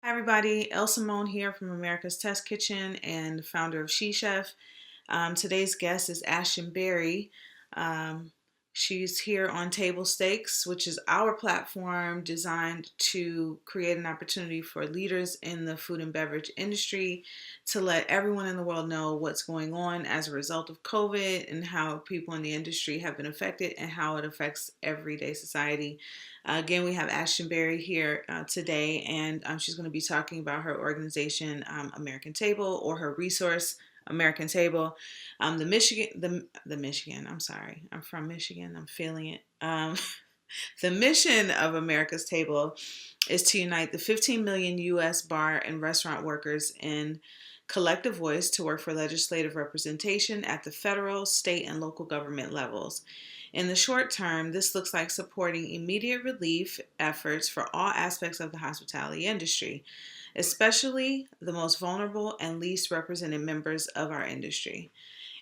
Hi everybody, Elle Simone here from America's Test Kitchen and founder of She Chef. Today's guest is Ashtin Berry. Um, she's here on Table Stakes, which is our platform designed to create an opportunity for leaders in the food and beverage industry to let everyone in the world know what's going on as a result of COVID and how people in the industry have been affected and how it affects everyday society. Again, we have Ashtin Berry here today, and she's going to be talking about her organization, American Table, or her resource, American Table. The Michigan. I'm sorry, I'm from Michigan. I'm feeling it. The mission of America's Table is to unite the 15 million U.S. bar and restaurant workers in collective voice to work for legislative representation at the federal, state, and local government levels. In the short term, this looks like supporting immediate relief efforts for all aspects of the hospitality industry, especially the most vulnerable and least represented members of our industry.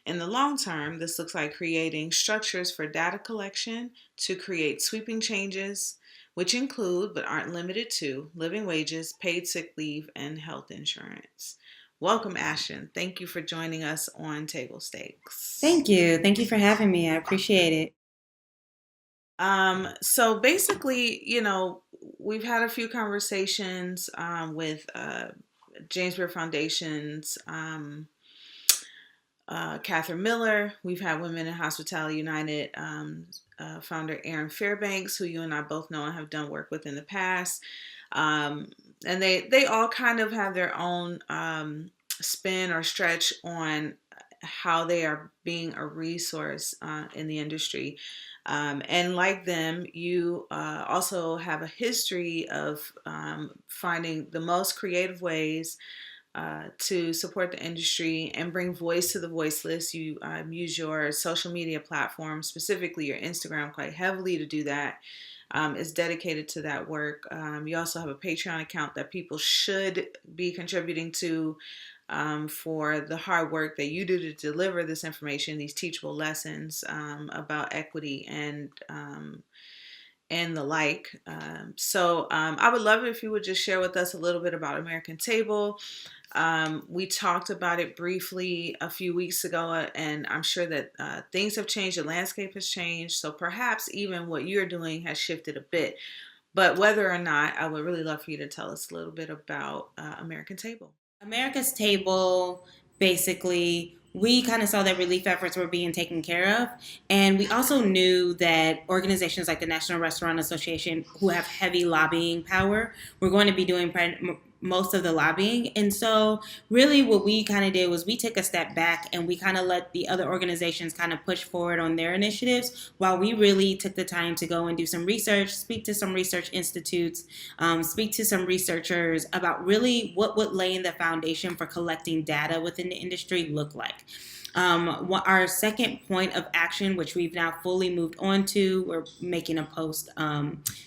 In the long term, this looks like creating structures for data collection to create sweeping changes, which include but aren't limited to living wages, paid sick leave, and health insurance. Welcome, Ashtin. Thank you for joining us on Table Stakes. Thank you. Thank you for having me. I appreciate it. So basically, we've had a few conversations with James Beard Foundation's Catherine Miller. We've had Women in Hospitality United founder Erin Fairbanks, who you and I both know and have done work with in the past. And they all kind of have their own spin or stretch on how they are being a resource in the industry. And like them, you also have a history of finding the most creative ways to support the industry and bring voice to the voiceless. You use your social media platform, specifically your Instagram, quite heavily to do that. Is dedicated to that work. You also have a Patreon account that people should be contributing to for the hard work that you do to deliver this information, these teachable lessons about equity and the like. I would love it if you would just share with us a little bit about American Table. We talked about it briefly a few weeks ago, and I'm sure that things have changed, the landscape has changed, so perhaps even what you're doing has shifted a bit. But whether or not, I would really love for you to tell us a little bit about American Table. America's Table, basically, we kind of saw that relief efforts were being taken care of. And we also knew that organizations like the National Restaurant Association, who have heavy lobbying power, were going to be doing most of the lobbying. And so really what we kind of did was we took a step back and we kind of let the other organizations kind of push forward on their initiatives while we really took the time to go and do some research, speak to some research institutes, speak to some researchers about really what would lay in the foundation for collecting data within the industry look like. Our second point of action, which we've now fully moved on to, we're making a post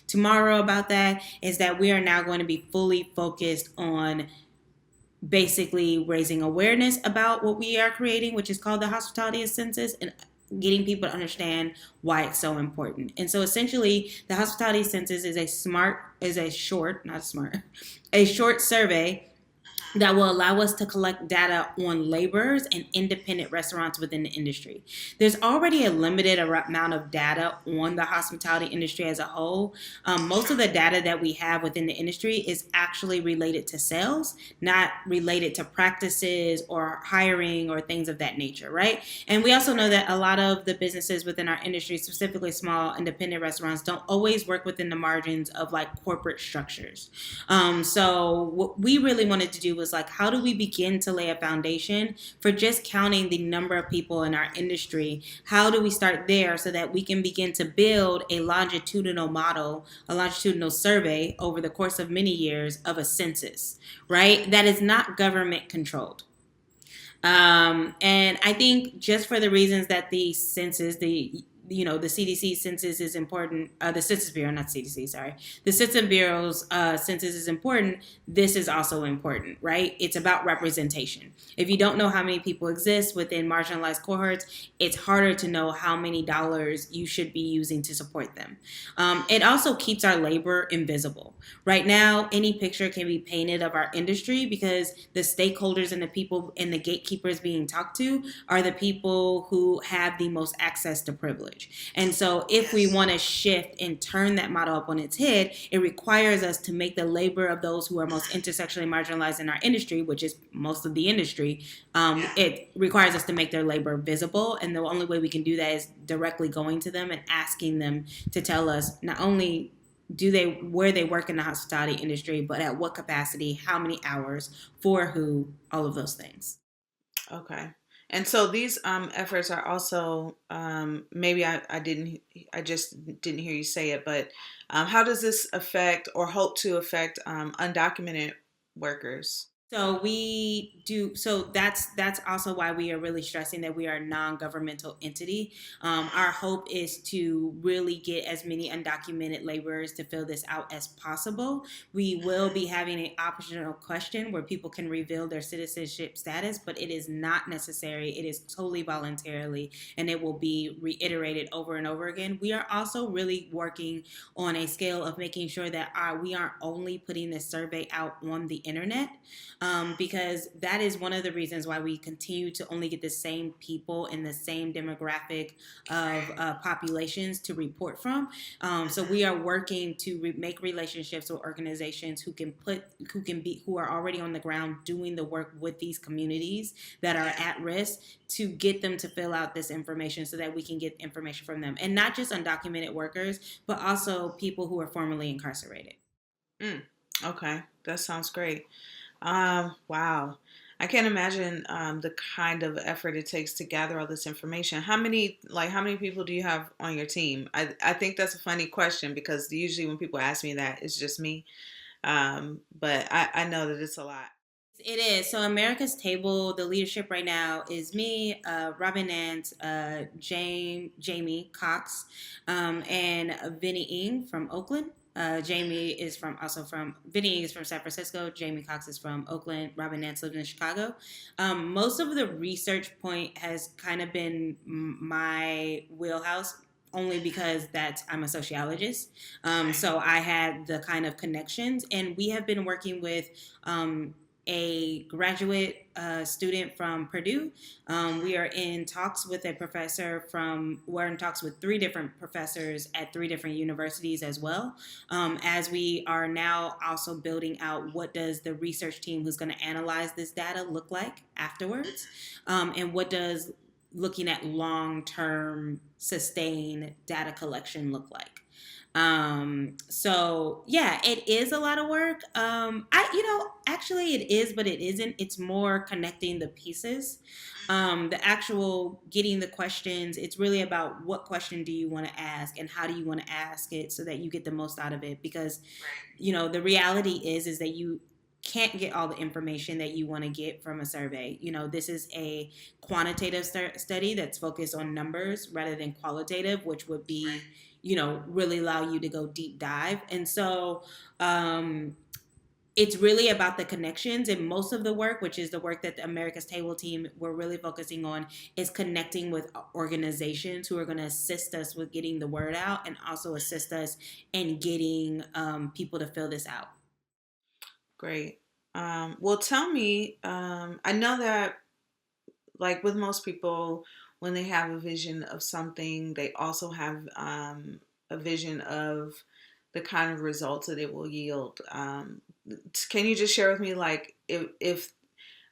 tomorrow about that, is that we are now going to be fully focused on basically raising awareness about what we are creating, which is called the Hospitality Census, and getting people to understand why it's so important. And so essentially the Hospitality Census is a short survey that will allow us to collect data on laborers and independent restaurants within the industry. There's already a limited amount of data on the hospitality industry as a whole. Most of the data that we have within the industry is actually related to sales, not related to practices or hiring or things of that nature, right? And we also know that a lot of the businesses within our industry, specifically small independent restaurants, don't always work within the margins of like corporate structures. So what we really wanted to do was like, how do we begin to lay a foundation for just counting the number of people in our industry? How do we start there so that we can begin to build a longitudinal model, a longitudinal survey over the course of many years of a census, right? That is not government controlled. And I think just for the reasons that the census, the the CDC census is important. The Census Bureau, not CDC, sorry. The Census Bureau's census is important. This is also important, right? It's about representation. If you don't know how many people exist within marginalized cohorts, it's harder to know how many dollars you should be using to support them. It also keeps our labor invisible. Right now, any picture can be painted of our industry because the stakeholders and the people and the gatekeepers being talked to are the people who have the most access to privilege. And so if we want to shift and turn that model up on its head, it requires us to make the labor of those who are most intersectionally marginalized in our industry, which is most of the industry, it requires us to make their labor visible. And the only way we can do that is directly going to them and asking them to tell us not only where they work in the hospitality industry, but at what capacity, how many hours, for who, all of those things. Okay. And so these efforts are also maybe I just didn't hear you say it, but how does this affect or hope to affect undocumented workers? So that's also why we are really stressing that we are a non-governmental entity. Our hope is to really get as many undocumented laborers to fill this out as possible. We will be having an optional question where people can reveal their citizenship status, but it is not necessary. It is totally voluntarily, and it will be reiterated over and over again. We are also really working on a scale of making sure that we aren't only putting this survey out on the internet, because that is one of the reasons why we continue to only get the same people in the same demographic of populations to report from. So we are working to make relationships with organizations who are already on the ground doing the work with these communities that are at risk, to get them to fill out this information so that we can get information from them, and not just undocumented workers, but also people who are formerly incarcerated. Mm, okay, that sounds great. Wow. I can't imagine the kind of effort it takes to gather all this information. How many people do you have on your team? I think that's a funny question because usually when people ask me that, it's just me. But I know that it's a lot. It is. So America's Table, the leadership right now is me, Robin Nance, Jamie Cox, and Vinny Ing from Oakland. Jamie is from Vinny Ing is from San Francisco. Jamie Cox is from Oakland. Robin Nance lives in Chicago. Most of the research point has kind of been my wheelhouse, only because I'm a sociologist. So I had the kind of connections, and we have been working with a graduate student from Purdue. We are in talks with we're in talks with 3 different professors at 3 different universities as well, as we are now also building out what does the research team who's going to analyze this data look like afterwards, and what does looking at long-term sustained data collection look like. So yeah, it is a lot of work. Actually it is, but it isn't. It's more connecting the pieces. The actual getting the questions, it's really about what question do you want to ask and how do you want to ask it so that you get the most out of it. Because, the reality is that you can't get all the information that you want to get from a survey. This is a quantitative study that's focused on numbers rather than qualitative, which would be, really allow you to go deep dive. And so it's really about the connections, and most of the work, which is the work that the America's Table team we're really focusing on, is connecting with organizations who are going to assist us with getting the word out and also assist us in getting people to fill this out. Great. Well, tell me, I know that like with most people, when they have a vision of something, they also have a vision of the kind of results that it will yield. Can you just share with me, like, if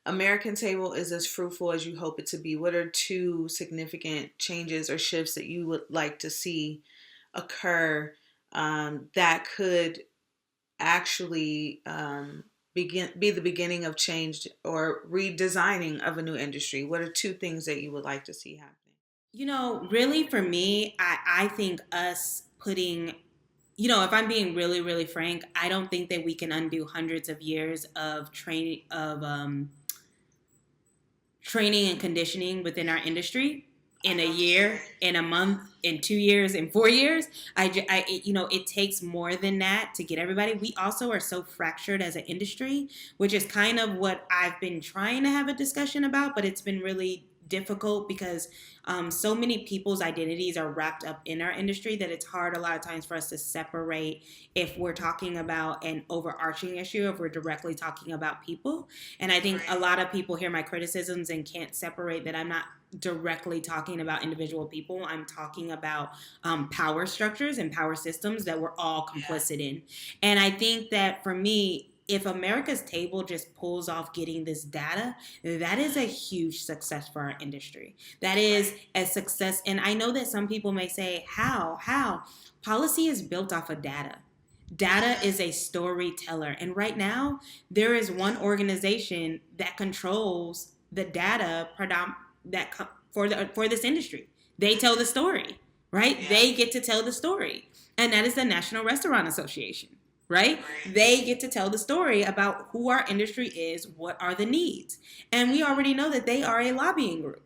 American Table is as fruitful as you hope it to be, what are 2 significant changes or shifts that you would like to see occur that could actually be the beginning of change or redesigning of a new industry? What are 2 things that you would like to see happening? Really for me, I think us putting, if I'm being really, really frank, I don't think that we can undo hundreds of years of training and conditioning within our industry. in a year, in a month, in 2 years, in 4 years. It takes more than that to get everybody. We also are so fractured as an industry, which is kind of what I've been trying to have a discussion about, but it's been really difficult because so many people's identities are wrapped up in our industry that it's hard a lot of times for us to separate if we're talking about an overarching issue, if we're directly talking about people. And I think a lot of people hear my criticisms and can't separate that I'm not directly talking about individual people. I'm talking about power structures and power systems that we're all complicit in. And I think that for me, if America's Table just pulls off getting this data, that is a huge success for our industry. That is a success. And I know that some people may say, how? How? Policy is built off of data. Data is a storyteller. And right now, there is one organization that controls the data for this industry. They tell the story, right? Yeah. They get to tell the story. And that is the National Restaurant Association, right? They get to tell the story about who our industry is, what are the needs. And we already know that they are a lobbying group.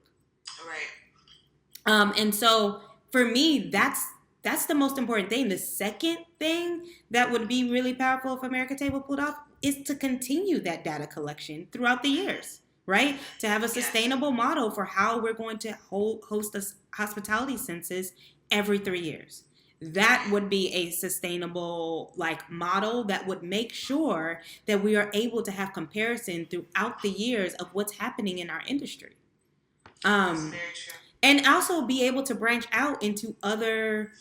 And so for me, that's the most important thing. The second thing that would be really powerful if America Table pulled off is to continue that data collection throughout the years, right? To have a sustainable model for how we're going to host a hospitality census every 3 years. That would be a sustainable model that would make sure that we are able to have comparison throughout the years of what's happening in our industry. That's very true. And also be able to branch out into other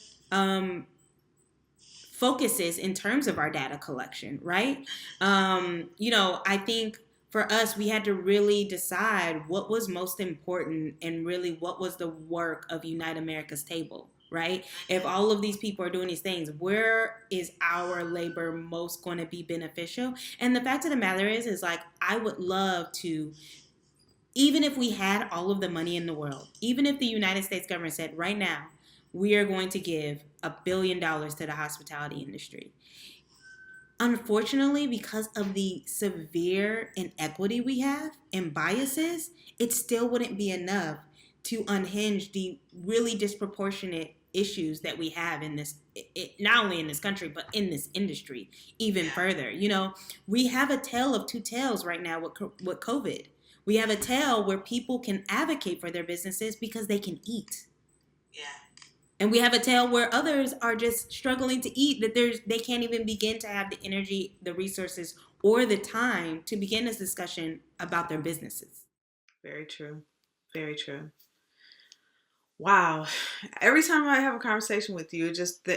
focuses in terms of our data collection, right? I think for us, we had to really decide what was most important and really what was the work of Unite America's Table, right? If all of these people are doing these things, where is our labor most going to be beneficial? And the fact of the matter is I would love to, even if we had all of the money in the world, even if the United States government said right now, we are going to give $1 billion to the hospitality industry. Unfortunately, because of the severe inequity we have and biases, it still wouldn't be enough to unhinge the really disproportionate issues that we have in this, not only in this country, but in this industry even further. We have a tale of two tales right now with COVID. We have a tale where people can advocate for their businesses because they can eat. Yeah. And we have a tale where others are just struggling to eat, that they can't even begin to have the energy, the resources, or the time to begin this discussion about their businesses. Very true. Very true. Wow. Every time I have a conversation with you,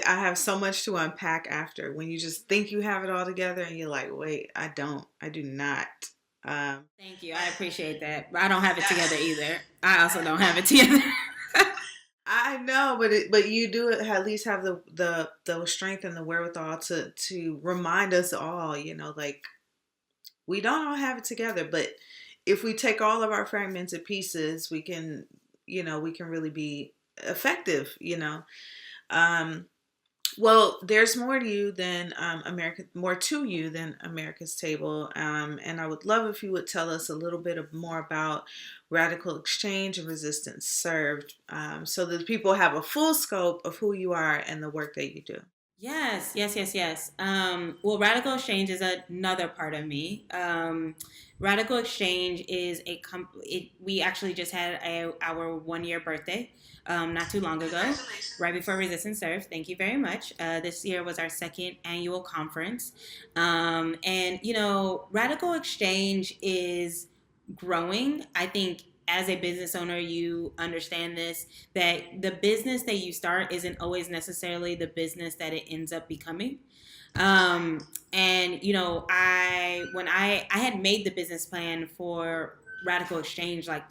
I have so much to unpack after. When you just think you have it all together and you're like, wait, I don't. I do not. Thank you. I appreciate that. I don't have it together either. I also don't have it together. I know, but you do at least have the strength and the wherewithal to remind us all, we don't all have it together, but if we take all of our fragmented pieces, we can really be effective, Well, there's more to you than America's Table, and I would love if you would tell us a little bit more about Radical Exchange and Resistance Served, so that people have a full scope of who you are and the work that you do. Yes. Well, Radical Exchange is another part of me. Radical Exchange is we actually just had our 1-year birthday. Not too long ago, right before Resistance Served. Thank you very much. This year was our second annual conference. Radical Exchange is growing. I think as a business owner, you understand this, that the business that you start isn't always necessarily the business that it ends up becoming. When I had made the business plan for Radical Exchange, I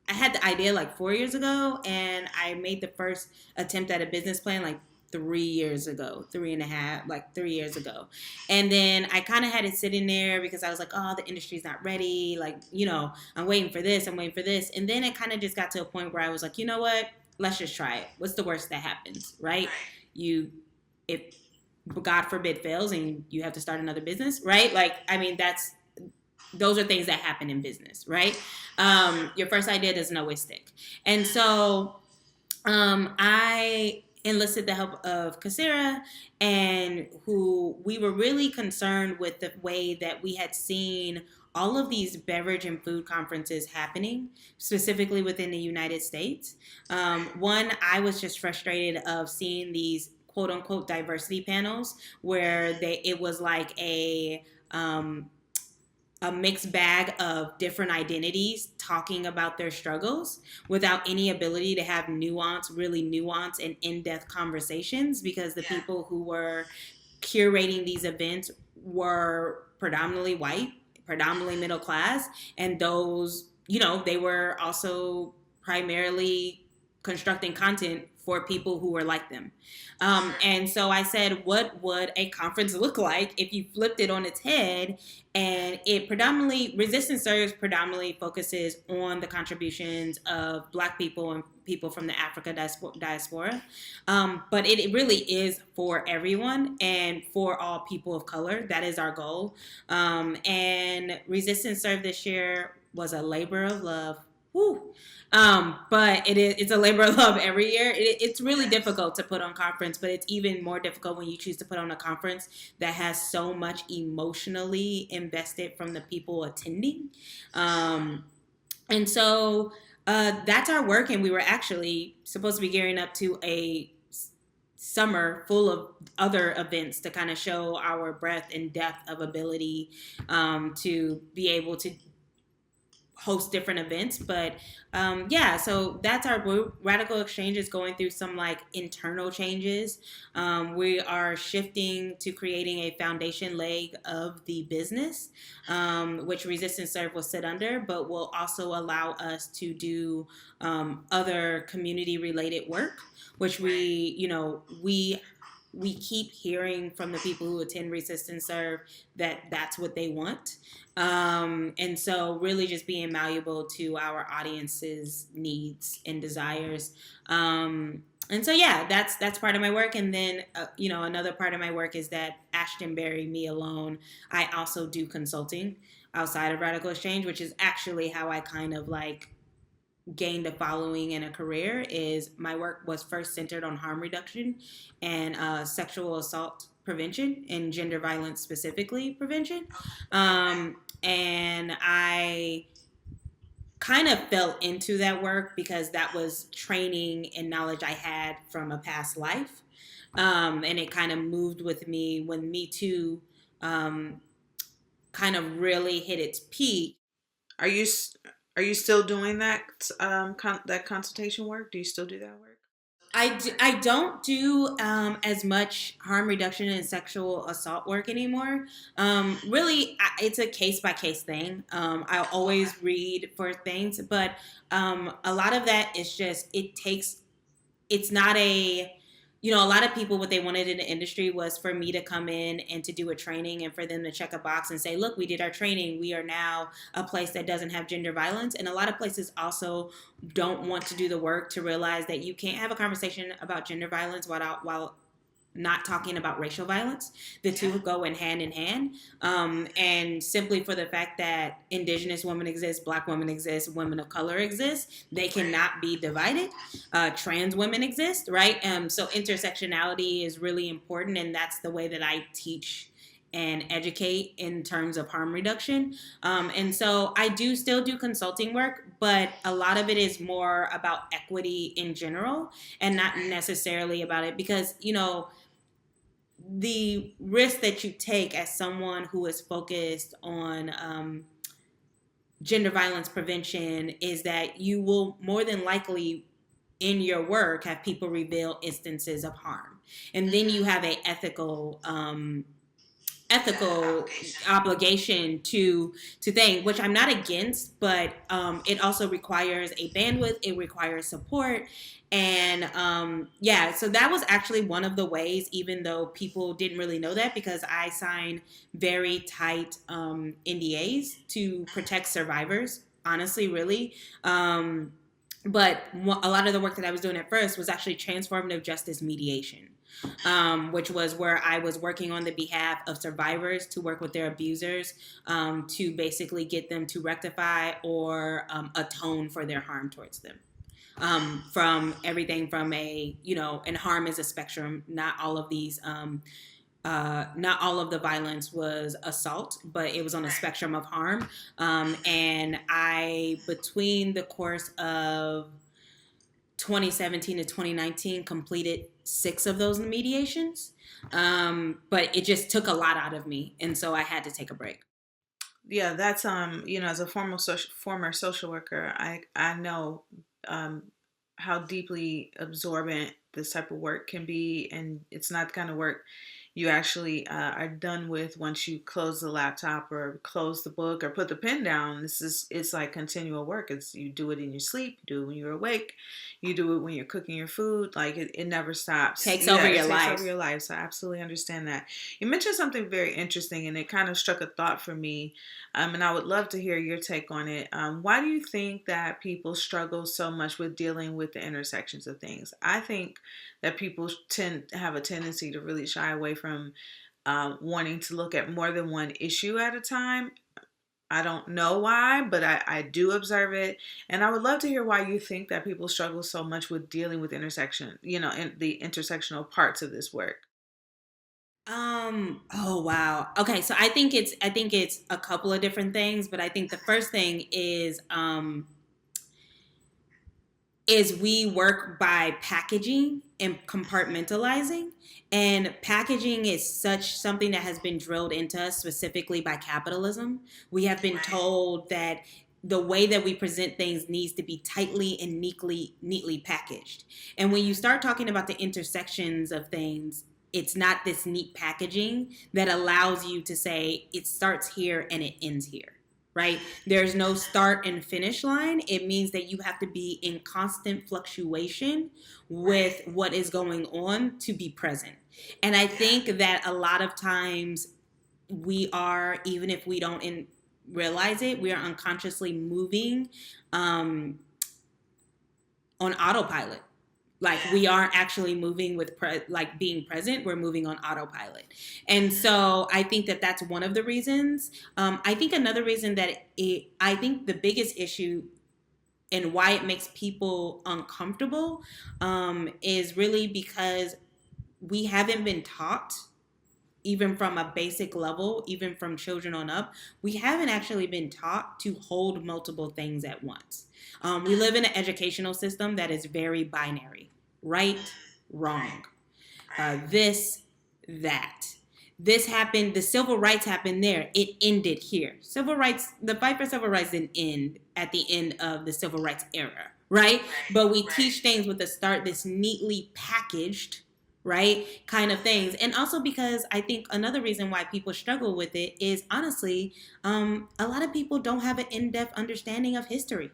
had the idea 4 years ago, and I made the first attempt at a business plan 3 years ago, 3 years ago. And then I kind of had it sitting there because I was like, oh, the industry's not ready. I'm waiting for this. And then it kind of just got to a point where I was like, you know what? Let's just try it. What's the worst that happens, right? If God forbid fails and you have to start another business, right? That's those are things that happen in business, right? Your first idea doesn't always stick. And so I enlisted the help of Kasera, and who we were really concerned with the way that we had seen all of these beverage and food conferences happening, specifically within the United States. One, I was just frustrated of seeing these quote unquote diversity panels where it was like a mixed bag of different identities talking about their struggles without any ability to have really nuanced and in-depth conversations, because the people who were curating these events were predominantly white, predominantly middle class, and those, they were also primarily constructing content for people who were like them. And so I said, what would a conference look like if you flipped it on its head? And Resistance Serves predominantly focuses on the contributions of Black people and people from the Africa diaspora. But it really is for everyone and for all people of color. That is our goal. And Resistance Serve this year was a labor of love. Woo. But it's a labor of love every year. It's really difficult to put on conference, but it's even more difficult when you choose to put on a conference that has so much emotionally invested from the people attending. And so that's our work, and we were actually supposed to be gearing up to a summer full of other events to kind of show our breadth and depth of ability to be able to host different events. But so that's our group. Radical Exchange is going through some like internal changes. We are shifting to creating a foundation leg of the business, which Resistance Serve will sit under, but will also allow us to do other community related work, which we keep hearing from the people who attend Resistance Serve that that's what they want. And so really just being malleable to our audience's needs and desires. And so, that's part of my work. And then, another part of my work is that Ashtin Berry, me alone, I also do consulting outside of Radical Exchange, which is actually how I kind of like gained a following and a career. Is my work was first centered on harm reduction and sexual assault prevention and gender violence specifically prevention. And I kind of fell into that work because that was training and knowledge I had from a past life. And it kind of moved with me when Me Too kind of really hit its peak. Are you are you still doing that that consultation work? Do you still do that work? I don't do as much harm reduction and sexual assault work anymore. Really, it's a case by case thing. I'll always read for things, but a lot of that is just it's not a lot of people, what they wanted in the industry was for me to come in and to do a training and for them to check a box and say, look, we did our training. We are now a place that doesn't have gender violence. And a lot of places also don't want to do the work to realize that you can't have a conversation about gender violence while not talking about racial violence. The two go in hand. And simply for the fact that Indigenous women exist, Black women exist, women of color exist, they cannot be divided. Trans women exist, right? So intersectionality is really important, and that's the way that I teach and educate in terms of harm reduction. And so I do still do consulting work, but a lot of it is more about equity in general and not necessarily about it because, the risk that you take as someone who is focused on gender violence prevention is that you will more than likely in your work have people reveal instances of harm. And then you have a ethical obligation to think, which I'm not against, but it also requires a bandwidth, it requires support. And so that was actually one of the ways, even though people didn't really know that, because I signed very tight NDAs to protect survivors, honestly, really. But a lot of the work that I was doing at first was actually transformative justice mediation, which was where I was working on the behalf of survivors to work with their abusers, to basically get them to rectify or atone for their harm towards them. From everything from and harm is a spectrum. Not all of the violence was assault, but it was on a spectrum of harm. And I, between the course of 2017 to 2019, completed 6 of those mediations. But it just took a lot out of me. And so I had to take a break. Yeah, that's as a former social worker, I know um how deeply absorbent this type of work can be, and it's not the kind of work you actually are done with once you close the laptop or close the book or put the pen down. It's like continual work. It's You do it in your sleep, you do it when you're awake, you do it when you're cooking your food. Like it never stops. Takes Yeah, over it your takes over life. your life. So I absolutely understand that. You mentioned something very interesting, and it kind of struck a thought for me, and I would love to hear your take on it. Why do you think that people struggle so much with dealing with the intersections of things? I think that people tend to have a tendency to really shy away from wanting to look at more than one issue at a time. I don't know why, but I do observe it. And I would love to hear why you think that people struggle so much with dealing with in the intersectional parts of this work. Oh wow. Okay, so I think it's a couple of different things, but I think the first thing is we work by packaging and compartmentalizing. And packaging is such something that has been drilled into us specifically by capitalism. We have been told that the way that we present things needs to be tightly and neatly packaged. And when you start talking about the intersections of things, it's not this neat packaging that allows you to say it starts here and it ends here, right? There's no start and finish line. It means that you have to be in constant fluctuation with what is going on to be present. And I think that a lot of times we are, even if we don't realize it, we are unconsciously moving on autopilot. Like we aren't actually moving with like being present. We're moving on autopilot. And so I think that that's one of the reasons. I think another reason I think the biggest issue and why it makes people uncomfortable is really because we haven't been taught, even from a basic level, even from children on up, we haven't actually been taught to hold multiple things at once. We live in an educational system that is very binary: right, wrong, this, that. This happened, the civil rights happened there, it ended here. Civil rights, the fight for civil rights didn't end at the end of the civil rights era, right? But we teach things with the start, this neatly packaged, right, kind of things. And also because I think another reason why people struggle with it is honestly, a lot of people don't have an in-depth understanding of history,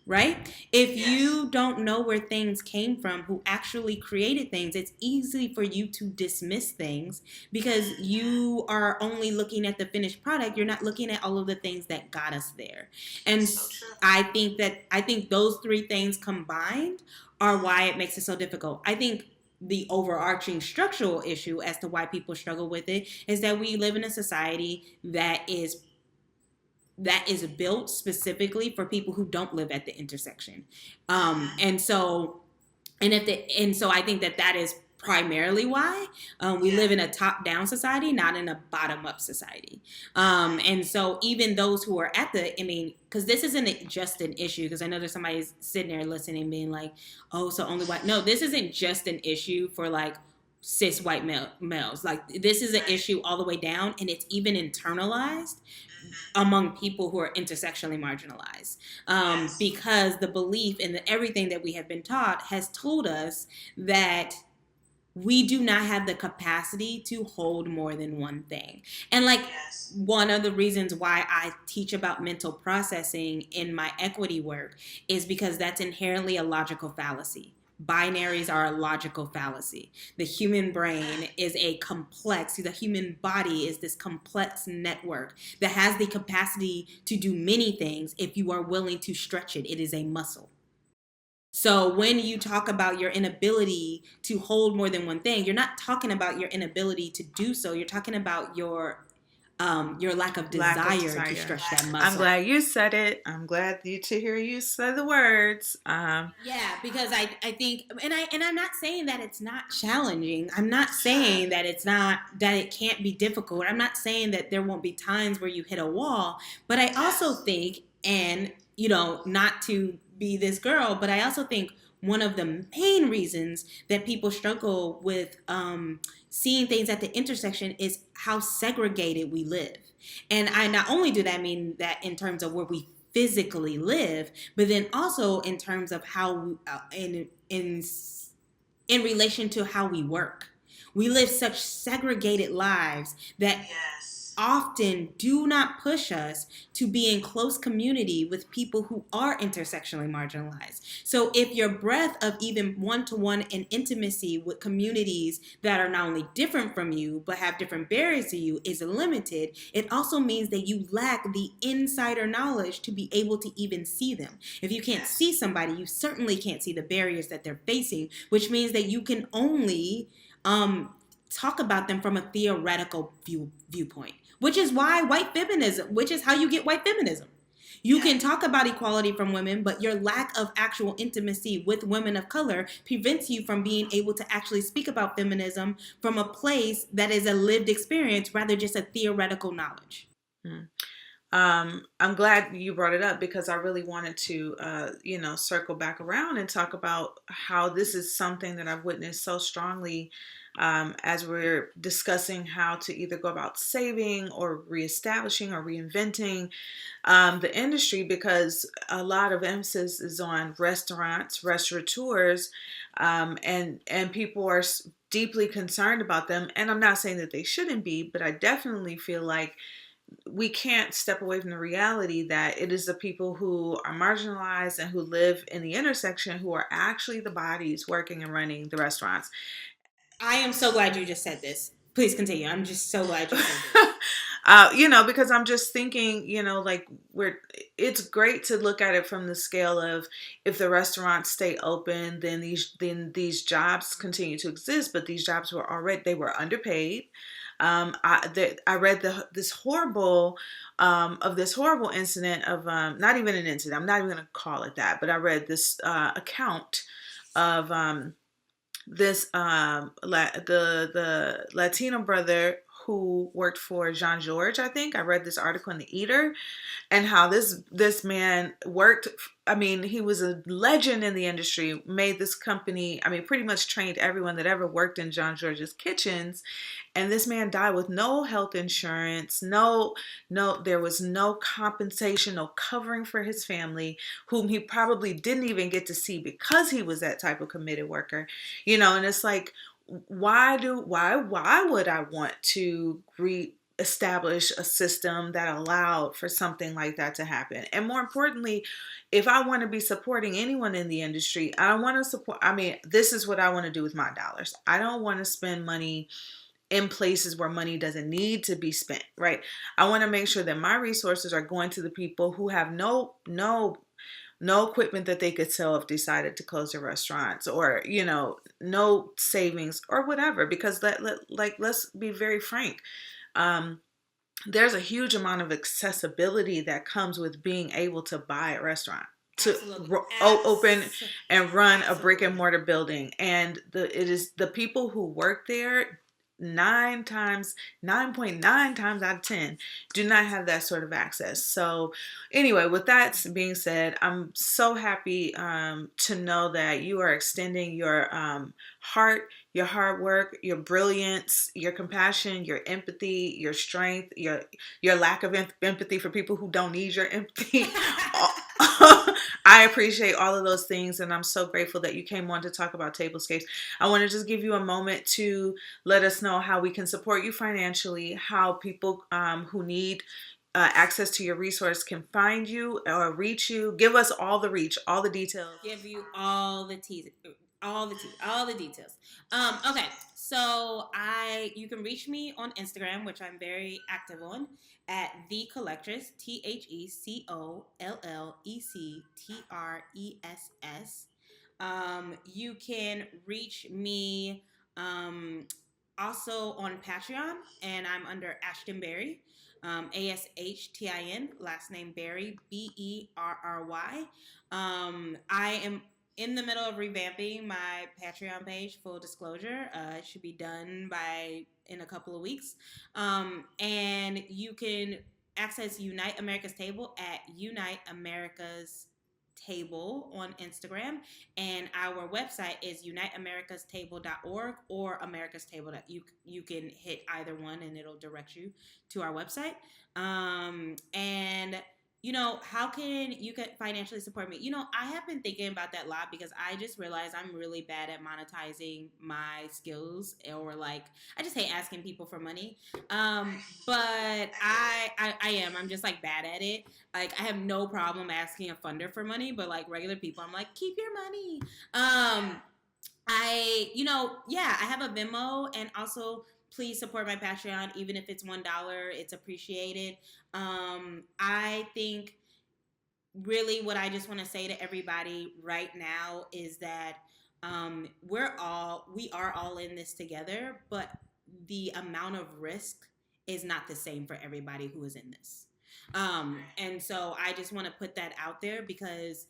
right? If you don't know where things came from, who actually created things, it's easy for you to dismiss things because you are only looking at the finished product. You're not looking at all of the things that got us there. And I think those 3 things combined are why it makes it so difficult. I think the overarching structural issue as to why people struggle with it is that we live in a society that is built specifically for people who don't live at the intersection. And so I think that is primarily why we live in a top-down society, not in a bottom-up society. And so even those who are because this isn't just an issue, because I know there's somebody sitting there listening being like, oh, so only white. No, this isn't just an issue for like cis white males. Like this is an issue all the way down, and it's even internalized among people who are intersectionally marginalized, because the belief in everything that we have been taught has told us that we do not have the capacity to hold more than one thing. And like one of the reasons why I teach about mental processing in my equity work is because that's inherently a logical fallacy. Binaries are a logical fallacy. The human brain the human body is this complex network that has the capacity to do many things if you are willing to stretch it. It is a muscle. So when you talk about your inability to hold more than one thing, you're not talking about your inability to do so. You're talking about your lack of Lack of desire to desire. stretch that I'm muscle. glad you said it. I'm glad to hear you say the words. Yeah, because I think and I'm not saying that it's not challenging. I'm not saying that it's not that it can't be difficult. I'm not saying that there won't be times where you hit a wall, but I also think, and not to be this girl, but I also think one of the main reasons that people struggle with seeing things at the intersection is how segregated we live. And I not only do that mean that in terms of where we physically live, but then also in terms of how in relation to how we work. We live such segregated lives that often do not push us to be in close community with people who are intersectionally marginalized. So if your breadth of even one-to-one and intimacy with communities that are not only different from you but have different barriers to you is limited, it also means that you lack the insider knowledge to be able to even see them. If you can't see somebody, you certainly can't see the barriers that they're facing, which means that you can only talk about them from a theoretical viewpoint, which is why white feminism, which is how you get white feminism. You can talk about equality from women, but your lack of actual intimacy with women of color prevents you from being able to actually speak about feminism from a place that is a lived experience rather just a theoretical knowledge. hmm. I'm glad you brought it up because I really wanted to, circle back around and talk about how this is something that I've witnessed so strongly as we're discussing how to either go about saving or reestablishing or reinventing the industry, because a lot of emphasis is on restaurants, restaurateurs, and people are deeply concerned about them. And I'm not saying that they shouldn't be, but I definitely feel like we can't step away from the reality that it is the people who are marginalized and who live in the intersection who are actually the bodies working and running the restaurants. I am so glad you just said this. Please continue. I'm just so glad you said this. Because I'm just thinking, like it's great to look at it from the scale of if the restaurants stay open, then these jobs continue to exist, but these jobs they were underpaid. I read this horrible incident of not even an incident. I'm not even going to call it that, but I read this account of this the Latino brother who worked for Jean George. I think I read this article in the Eater, and how this man worked. I mean, he was a legend in the industry, made this company, I mean, pretty much trained everyone that ever worked in John George's kitchens. And this man died with no health insurance, no, there was no compensation, no covering for his family, whom he probably didn't even get to see because he was that type of committed worker. And it's like, why would I want to establish a system that allowed for something like that to happen? And more importantly, if I want to be supporting anyone in the industry, I don't want to support, I mean, this is what I want to do with my dollars. I don't want to spend money in places where money doesn't need to be spent, right? I want to make sure that my resources are going to the people who have no equipment that they could sell if decided to close their restaurants, or no savings or whatever. Because let's be very frank, um, there's a huge amount of accessibility that comes with being able to buy a restaurant, to open and run a brick and mortar building. And it is the people who work there, 9.9 times out of 10 do not have that sort of access. So anyway, with that being said, I'm so happy to know that you are extending your heart, your hard work, your brilliance, your compassion, your empathy, your strength, your lack of empathy for people who don't need your empathy. I appreciate all of those things, and I'm so grateful that you came on to talk about Tablescapes. I want to just give you a moment to let us know how we can support you financially, how people who need access to your resource can find you or reach you. Give us all the reach, all the details. Give you all the teas, all the details. Okay, so you can reach me on Instagram, which I'm very active on, at the collectress, TheCollectress. You can reach me um, also on Patreon, and I'm under Ashtin Berry, Ashtin, last name Berry, Berry. I am in the middle of revamping my Patreon page. Full disclosure, it should be done by in a couple of weeks, and you can access Unite America's Table at Unite America's Table on Instagram, and our website is uniteamericastable.org or America's Table. You can hit either one and it'll direct you to our website. And how can you financially support me? I have been thinking about that a lot because I just realized I'm really bad at monetizing my skills, or like I just hate asking people for money. But I am. I'm just like bad at it. Like I have no problem asking a funder for money, but like regular people, I'm like, keep your money. I have a Venmo, and also please support my Patreon, even if it's $1, it's appreciated. I think really what I just want to say to everybody right now is that we are all in this together, but the amount of risk is not the same for everybody who is in this. And so I just want to put that out there because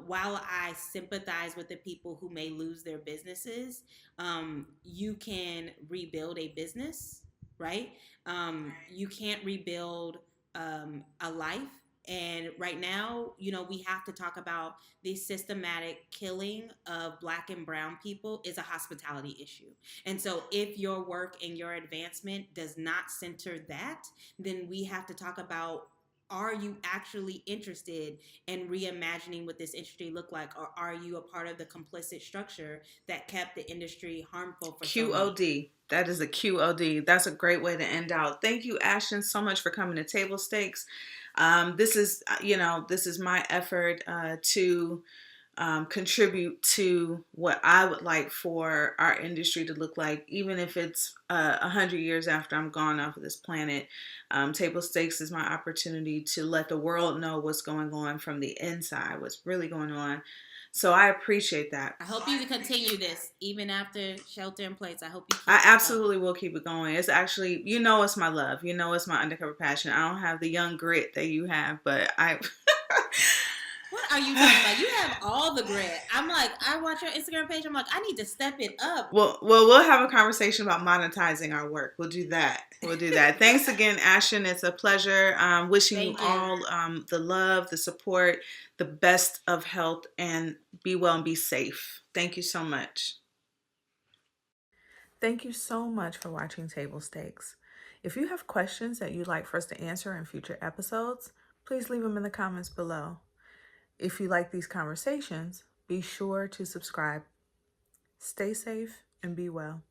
while I sympathize with the people who may lose their businesses, you can rebuild a business, right? You can't rebuild a life. And right now, we have to talk about the systematic killing of Black and brown people is a hospitality issue. And so if your work and your advancement does not center that, then we have to talk about, are you actually interested in reimagining what this industry looked like, or are you a part of the complicit structure that kept the industry harmful for so long? QOD. That is a QOD. That's a great way to end out. Thank you, Ashton, so much for coming to Table Stakes. This is my effort to contribute to what I would like for our industry to look like, even if it's 100 years after I'm gone off of this planet. Table Stakes is my opportunity to let the world know what's going on from the inside, what's really going on. So I appreciate that. I hope you continue this even after shelter in place. I hope you keep I it absolutely up. will keep it going. It's actually, it's my love. It's my undercover passion. I don't have the young grit that you have, but I. What are you talking about? You have all the grit. I'm like, I watch your Instagram page. I'm like, I need to step it up. Well, we'll have a conversation about monetizing our work. We'll do that. Thanks again, Ashton. It's a pleasure. Wishing you all the love, the support, the best of health, and be well and be safe. Thank you so much. Thank you so much for watching Table Stakes. If you have questions that you'd like for us to answer in future episodes, please leave them in the comments below. If you like these conversations, be sure to subscribe. Stay safe and be well.